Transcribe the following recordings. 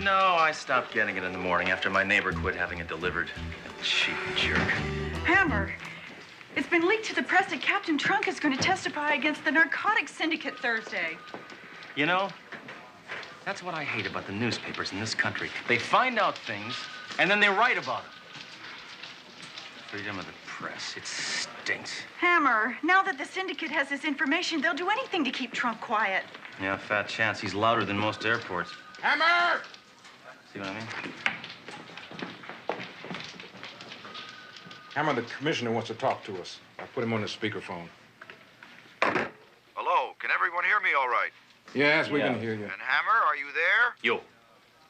No, I stopped getting it in the morning after my neighbor quit having it delivered. Cheap jerk. Hammer, it's been leaked to the press that Captain Trunk is going to testify against the narcotics syndicate Thursday. You know, that's what I hate about the newspapers in this country. They find out things, and then they write about them. Freedom of the press, it stinks. Hammer, now that the syndicate has this information, they'll do anything to keep Trunk quiet. Yeah, fat chance. He's louder than most airports. Hammer! See what I mean? Hammer, the commissioner wants to talk to us. I put him on the speakerphone. Hello, can everyone hear me all right? Yes, we can hear you. And Hammer, are you there? Yo.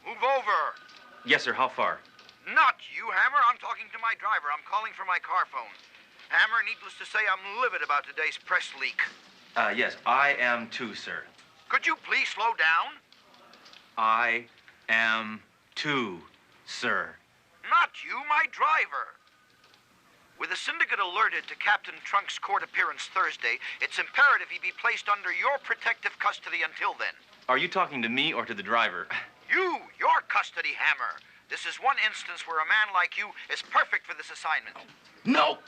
Move over. Yes, sir. How far? Not you, Hammer. I'm talking to my driver. I'm calling from my car phone. Hammer, needless to say, I'm livid about today's press leak. Yes, I am too, sir. Could you please slow down? I am too, sir. Not you, my driver. With the syndicate alerted to Captain Trunk's court appearance Thursday, it's imperative he be placed under your protective custody until then. Are you talking to me or to the driver? Your custody, Hammer. This is one instance where a man like you is perfect for this assignment. No,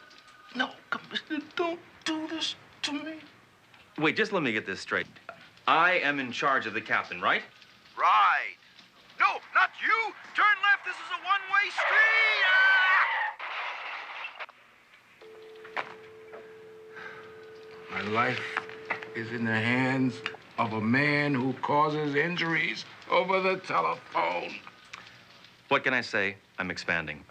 Commissioner, don't do this to me. Wait, just let me get this straight. I am in charge of the captain, right? Right. No, not you. Turn left. This is a one-way street. My life is in the hands of a man who causes injuries over the telephone. What can I say? I'm expanding.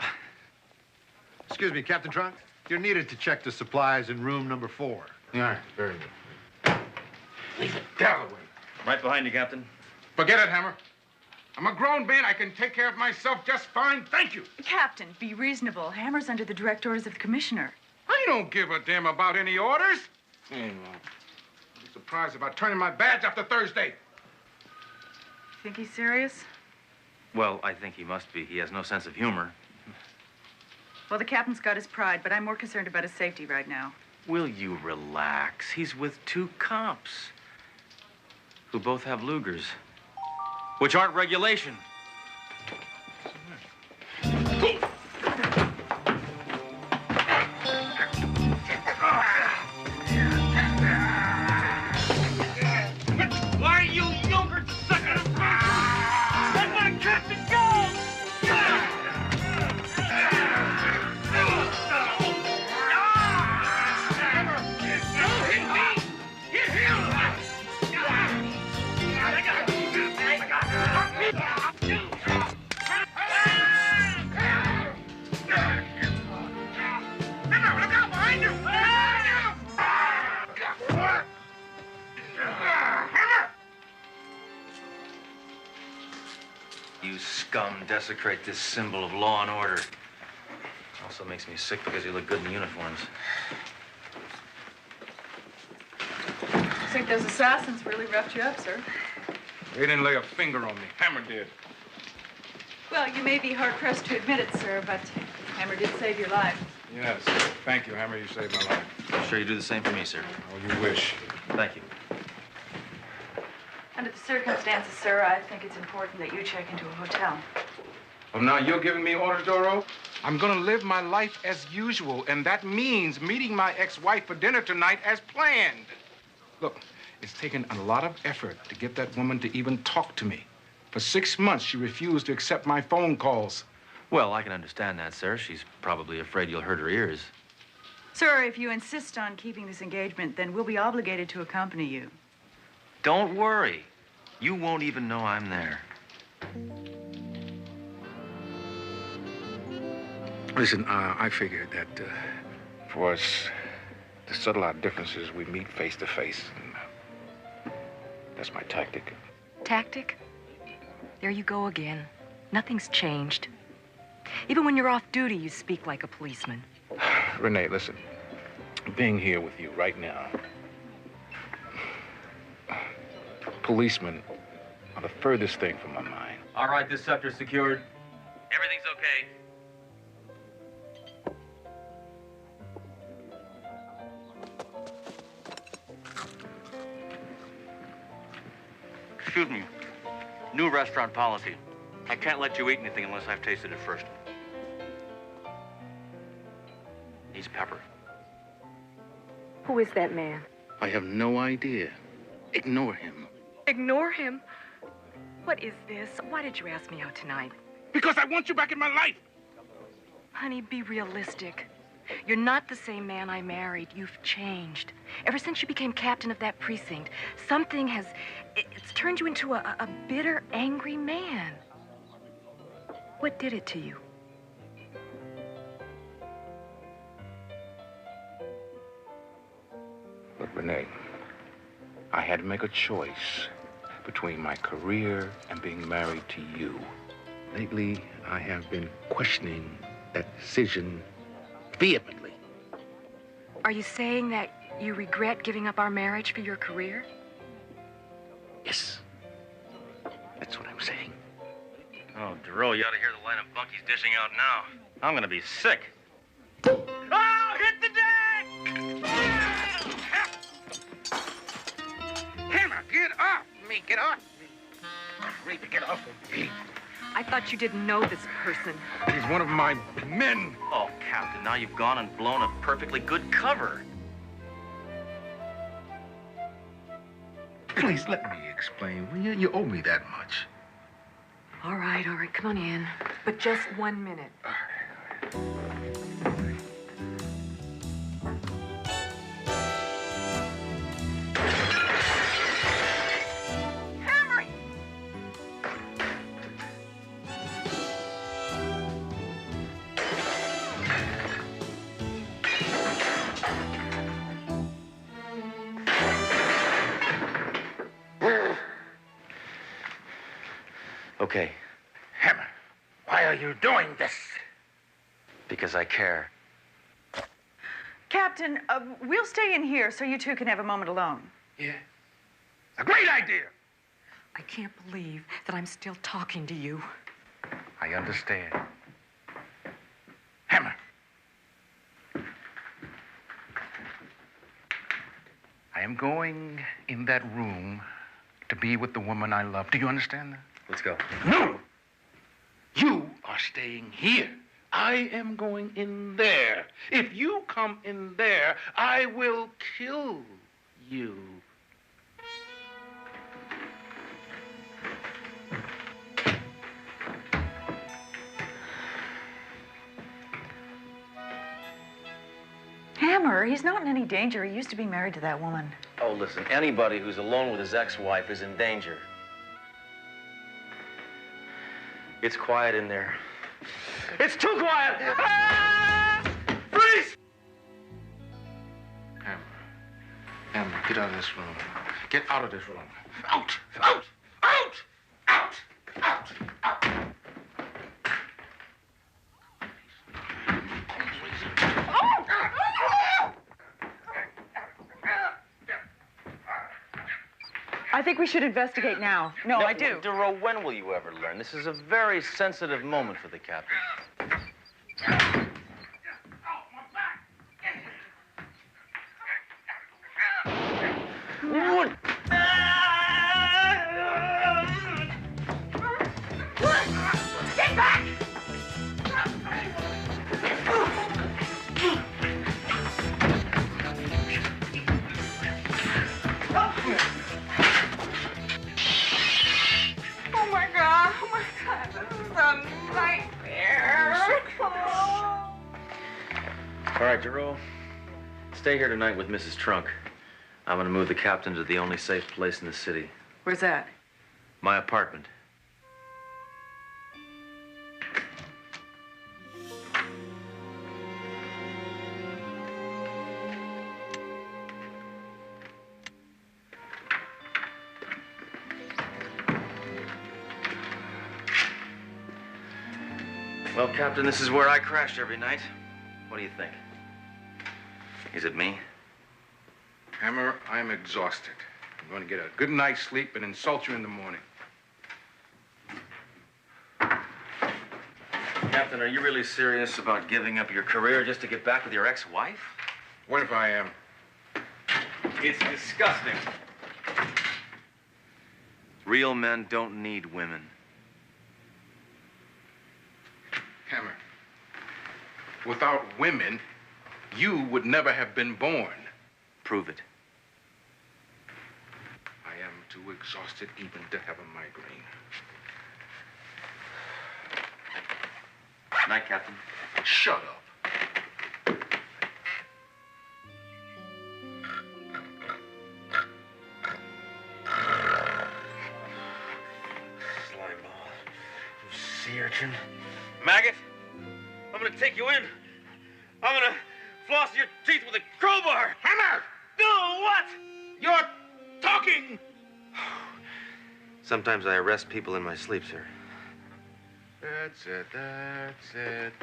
Excuse me, Captain Trunk. You're needed to check the supplies in room number 4. All right, very good. Leave it, Galloway. Right behind you, Captain. Forget it, Hammer. I'm a grown man. I can take care of myself just fine. Thank you. Captain, be reasonable. Hammer's under the direct orders of the commissioner. I don't give a damn about any orders. I'll be surprised about turning my badge after Thursday. Think he's serious? Well, I think he must be. He has no sense of humor. Well, the captain's got his pride, but I'm more concerned about his safety right now. Will you relax? He's with 2 cops who both have Lugers, which aren't regulation. Why, you yogurt sucker! Let my captain go! Get him! You scum desecrate this symbol of law and order. Also makes me sick because you look good in uniforms. Looks like those assassins really roughed you up, sir. They didn't lay a finger on me. Hammer did. Well, you may be hard-pressed to admit it, sir, but Hammer did save your life. Yes. Thank you, Hammer. You saved my life. I'm sure you do the same for me, sir. Oh, you wish. Thank you. Under the circumstances, sir, I think it's important that you check into a hotel. Oh, now you're giving me orders, Doro? I'm gonna live my life as usual, and that means meeting my ex-wife for dinner tonight as planned. Look, it's taken a lot of effort to get that woman to even talk to me. For 6 months, she refused to accept my phone calls. Well, I can understand that, sir. She's probably afraid you'll hurt her ears. Sir, if you insist on keeping this engagement, then we'll be obligated to accompany you. Don't worry. You won't even know I'm there. Listen, I figured that for us to settle our differences, we meet face to face. That's my tactic. Tactic? There you go again. Nothing's changed. Even when you're off duty, you speak like a policeman. Renee, listen. Being here with you right now, policemen are the furthest thing from my mind. All right, this sector's secured. Everything's okay. Excuse me. New restaurant policy. I can't let you eat anything unless I've tasted it first. He's Pepper. Who is that man? I have no idea. Ignore him. Ignore him? What is this? Why did you ask me out tonight? Because I want you back in my life. Honey, be realistic. You're not the same man I married. You've changed. Ever since you became captain of that precinct, something has... It's turned you into a bitter, angry man. What did it to you? Look, Renee, I had to make a choice between my career and being married to you. Lately, I have been questioning that decision vehemently. Are you saying that you regret giving up our marriage for your career? Yes. That's what I'm saying. Oh, Duro, you ought to hear the line of bunk he's dishing out now. I'm gonna be sick. Oh, hit the deck! Hammer, get off me! Get off me! Rape, get off of me! I thought you didn't know this person. He's one of my men. Oh, Captain, now you've gone and blown a perfectly good cover. Please let me explain. You owe me that much. All right, come on in. But just 1 minute. Okay, Hammer, why are you doing this? because I care. Captain, we'll stay in here so you two can have a moment alone. Yeah. A great idea. I can't believe that I'm still talking to you. I understand. Hammer. I am going in that room to be with the woman I love. Do you understand that? Let's go. No! You are staying here. I am going in there. If you come in there, I will kill you. Hammer, he's not in any danger. He used to be married to that woman. Oh, listen, anybody who's alone with his ex-wife is in danger. It's quiet in there. It's too quiet! Ah! Freeze! Hammer, get out of this room. Get out of this room. Out! Out! Out! Out! Out! Out! I think we should investigate now. No, I do. Duro, when will you ever learn? This is a very sensitive moment for the captain. What? Get back! Oh my God, this is a nightmare. All right, Duro. Stay here tonight with Mrs. Trunk. I'm gonna move the captain to the only safe place in the city. Where's that? My apartment. Well, Captain, this is where I crash every night. What do you think? Is it me? Hammer, I'm exhausted. I'm going to get a good night's sleep and insult you in the morning. Captain, are you really serious about giving up your career just to get back with your ex-wife? What if I am? It's disgusting. Real men don't need women. Without women, you would never have been born. Prove it. I am too exhausted even to have a migraine. Night, Captain. Shut up. Slimeball. You sea urchin. Maggot, I'm gonna take you in. I'm gonna floss your teeth with a crowbar. Hammer! No, what? You're talking! Sometimes I arrest people in my sleep, sir. That's it, that's it.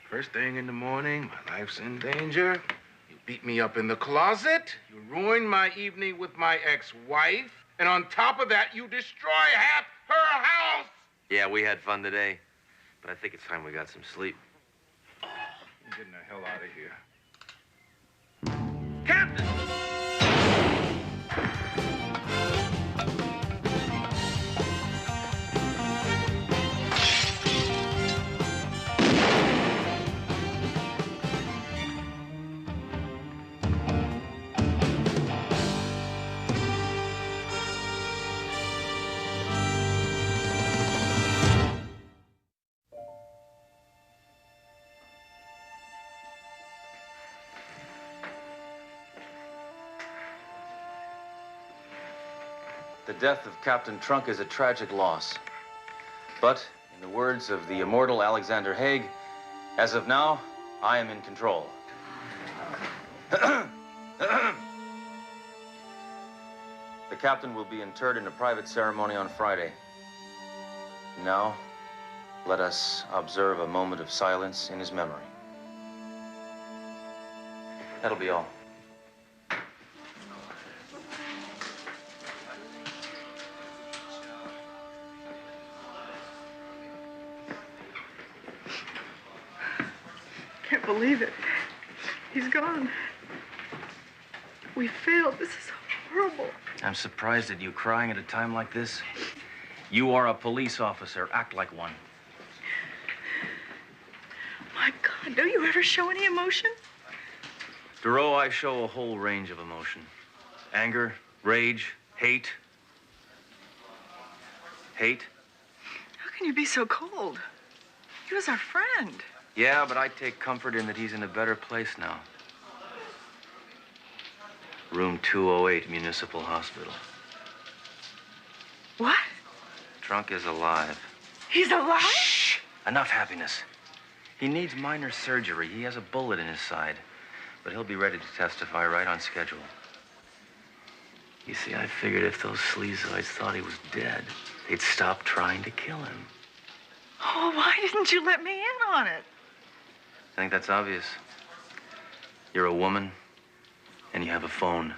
First thing in the morning, my life's in danger. You beat me up in the closet. You ruined my evening with my ex-wife. And on top of that, you destroy half her house. Yeah, we had fun today, but I think it's time we got some sleep. I'm getting the hell out of here. Captain! The death of Captain Trunk is a tragic loss. But, in the words of the immortal Alexander Haig, as of now, I am in control. The captain will be interred in a private ceremony on Friday. Now, let us observe a moment of silence in his memory. That'll be all. Can't believe it. He's gone. We failed. This is horrible. I'm surprised at you crying at a time like this. You are a police officer. Act like one. My God, don't you ever show any emotion? Duro, I show a whole range of emotion. Anger, rage, hate. Hate? How can you be so cold? He was our friend. Yeah, but I take comfort in that he's in a better place now. Room 208, Municipal Hospital. What? Trunk is alive. He's alive? Shh! Enough happiness. He needs minor surgery. He has a bullet in his side. But he'll be ready to testify right on schedule. You see, I figured if those sleazoids thought he was dead, they'd stop trying to kill him. Oh, why didn't you let me in on it? I think that's obvious. You're a woman, and you have a phone.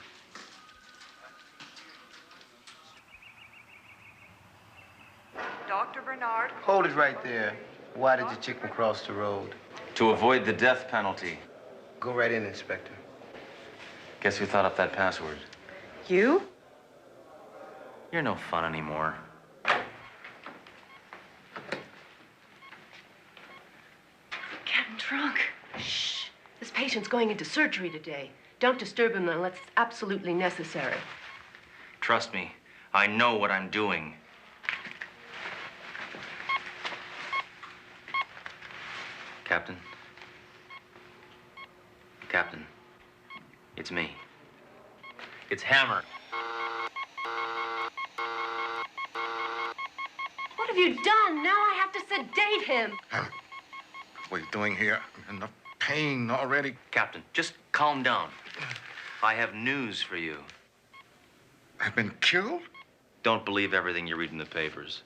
Dr. Bernard? Hold it right there. Why did the chicken cross the road? To avoid the death penalty. Go right in, Inspector. Guess who thought up that password? You? You're no fun anymore. Captain Trunk. Shh. This patient's going into surgery today. Don't disturb him unless it's absolutely necessary. Trust me, I know what I'm doing. Captain? Captain, it's me. It's Hammer. What have you done? Now I have to sedate him. What are you doing here? I'm in enough pain already. Captain, just calm down. I have news for you. I've been killed? Don't believe everything you read in the papers.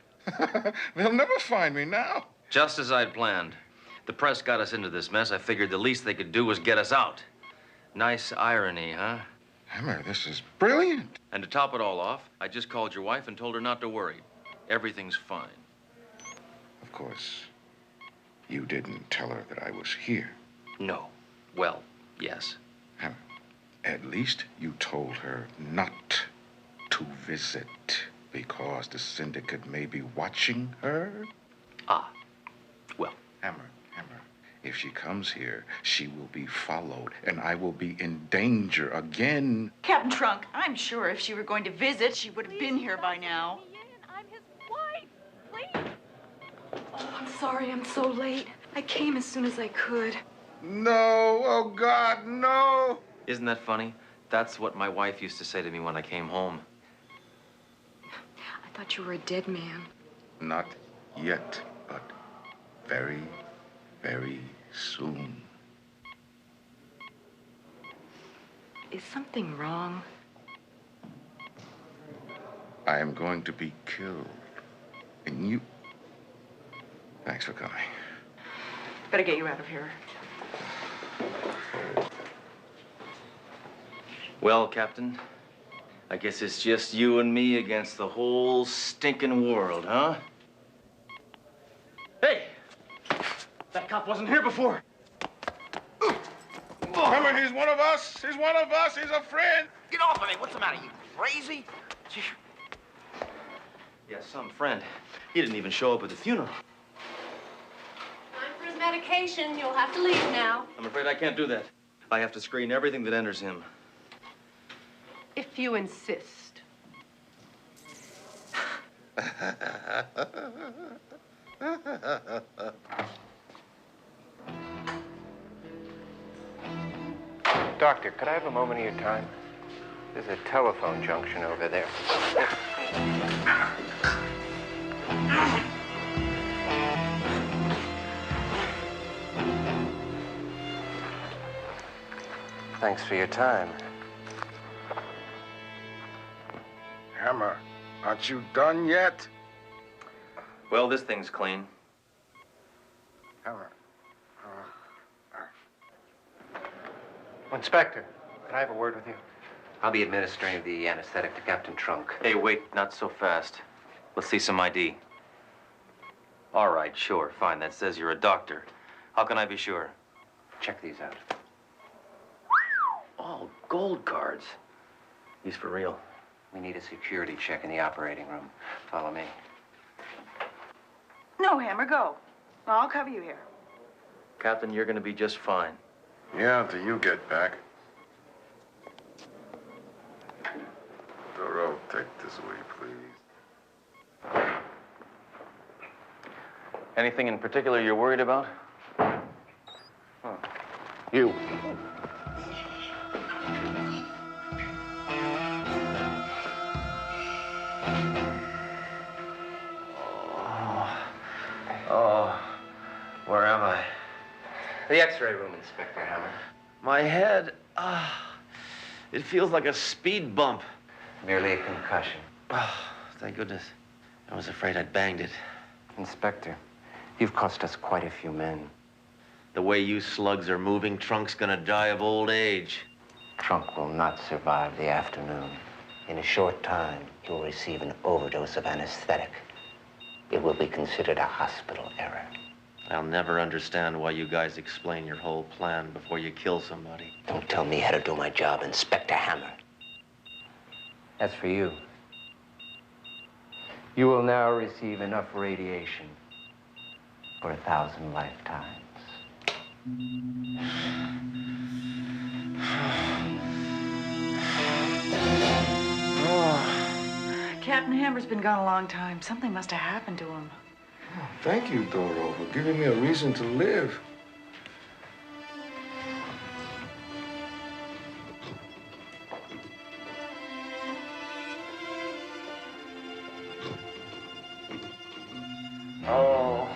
They'll never find me now. Just as I'd planned. The press got us into this mess. I figured the least they could do was get us out. Nice irony, huh? Hammer, this is brilliant. And to top it all off, I just called your wife and told her not to worry. Everything's fine. Of course, you didn't tell her that I was here. No. Well, yes. Hammer, at least you told her not to visit because the syndicate may be watching her. Ah. Well. Hammer, If she comes here, she will be followed, and I will be in danger again. Captain Trunk, I'm sure if she were going to visit, she would have been here by now. I'm his wife. Please. Oh, I'm sorry I'm so late. I came as soon as I could. No, oh God, no! Isn't that funny? That's what my wife used to say to me when I came home. I thought you were a dead man. Not yet, but very, very soon. Is something wrong? I am going to be killed. And you... Thanks for coming. Better get you out of here. Well, Captain, I guess it's just you and me against the whole stinking world, huh? Hey! That cop wasn't here before. Remember, he's one of us. He's one of us. He's a friend. Get off of me. What's the matter? You crazy? Yeah, some friend. He didn't even show up at the funeral. Time for his medication. You'll have to leave now. I'm afraid I can't do that. I have to screen everything that enters him. If you insist. Doctor, could I have a moment of your time? There's a telephone junction over there. Thanks for your time. Hammer, aren't you done yet? Well, this thing's clean. Hammer. Inspector, could I have a word with you? I'll be administering the anesthetic to Captain Trunk. Hey, wait, not so fast. Let's see some ID. All right, sure, fine. That says you're a doctor. How can I be sure? Check these out. Oh, gold cards. He's for real. We need a security check in the operating room. Follow me. No, Hammer, go. I'll cover you here. Captain, you're gonna be just fine. Yeah, until you get back. Doro, take this away, please. Anything in particular you're worried about? You. Oh, where am I? The X-ray room, Inspector Hammer. My head, it feels like a speed bump. Merely a concussion. Oh, thank goodness. I was afraid I'd banged it. Inspector, you've cost us quite a few men. The way you slugs are moving, Trunk's gonna die of old age. Trunk will not survive the afternoon. In a short time, he will receive an overdose of anesthetic. It will be considered a hospital error. I'll never understand why you guys explain your whole plan before you kill somebody. Don't tell me how to do my job, Inspector Hammer. As for you, you will now receive enough radiation for 1,000 lifetimes. Captain Hammer's been gone a long time. Something must have happened to him. Oh, thank you, Doro, for giving me a reason to live. Oh.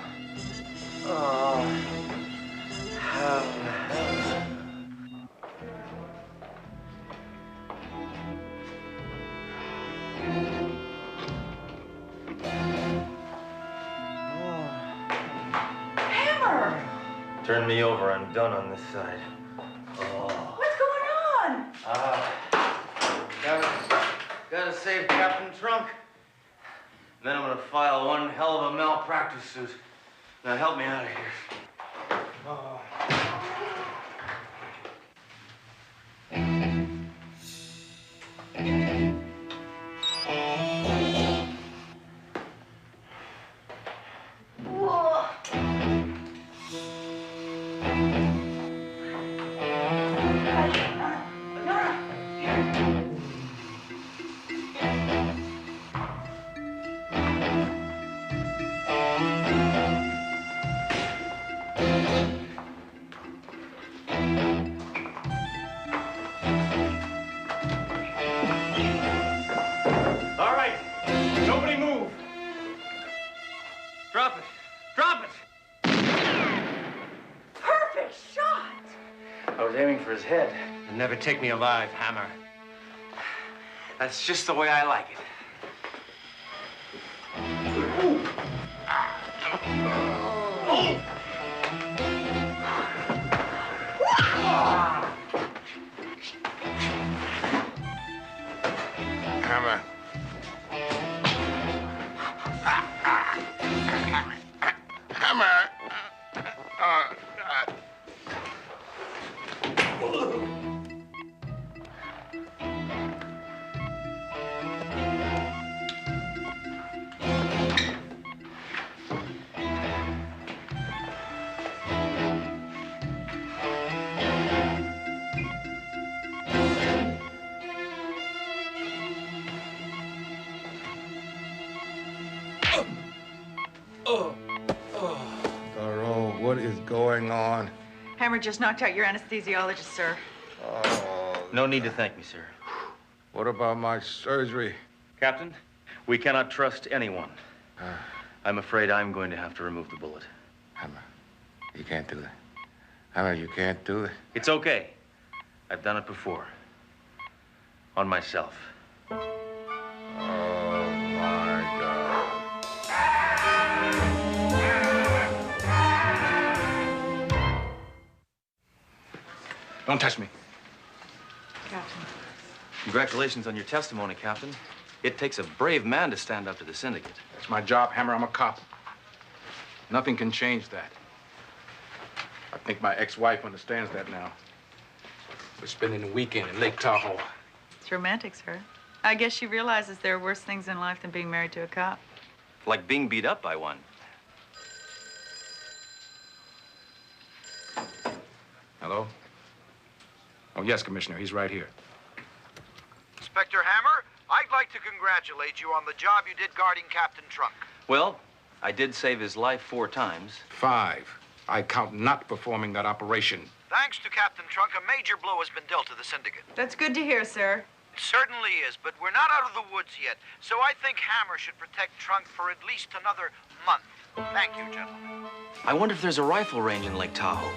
Hammer! Turn me over. I'm done on this side. Oh. What's going on? Gotta save Captain Trunk. Then I'm gonna file one hell of a malpractice suit. Now help me out of here. Oh. All right. Nobody move. Drop it. Drop it. Perfect shot! I was aiming for his head. You'll never take me alive, Hammer. That's just the way I like it. Hammer. Hammer. Doro, what is going on? Hammer just knocked out your anesthesiologist, sir. Oh, No need to thank me, sir. what about my surgery? Captain, we cannot trust anyone. I'm afraid I'm going to have to remove the bullet. Hammer, you can't do that. Hammer, you can't do it. It's okay. I've done it before. On myself. Oh, my God. Don't touch me. Captain. Congratulations on your testimony, Captain. It takes a brave man to stand up to the syndicate. It's my job, Hammer. I'm a cop. Nothing can change that. I think my ex-wife understands that now. We're spending the weekend in Lake Tahoe. It's romantic, sir. I guess she realizes there are worse things in life than being married to a cop. Like being beat up by one. Hello? Oh, yes, Commissioner. He's right here. Inspector Hammer, I'd like to congratulate you on the job you did guarding Captain Trunk. Well, I did save his life 4 times. 5. I count not performing that operation. Thanks to Captain Trunk, a major blow has been dealt to the syndicate. That's good to hear, sir. It certainly is, but we're not out of the woods yet, so I think Hammer should protect Trunk for at least another month. Thank you, gentlemen. I wonder if there's a rifle range in Lake Tahoe.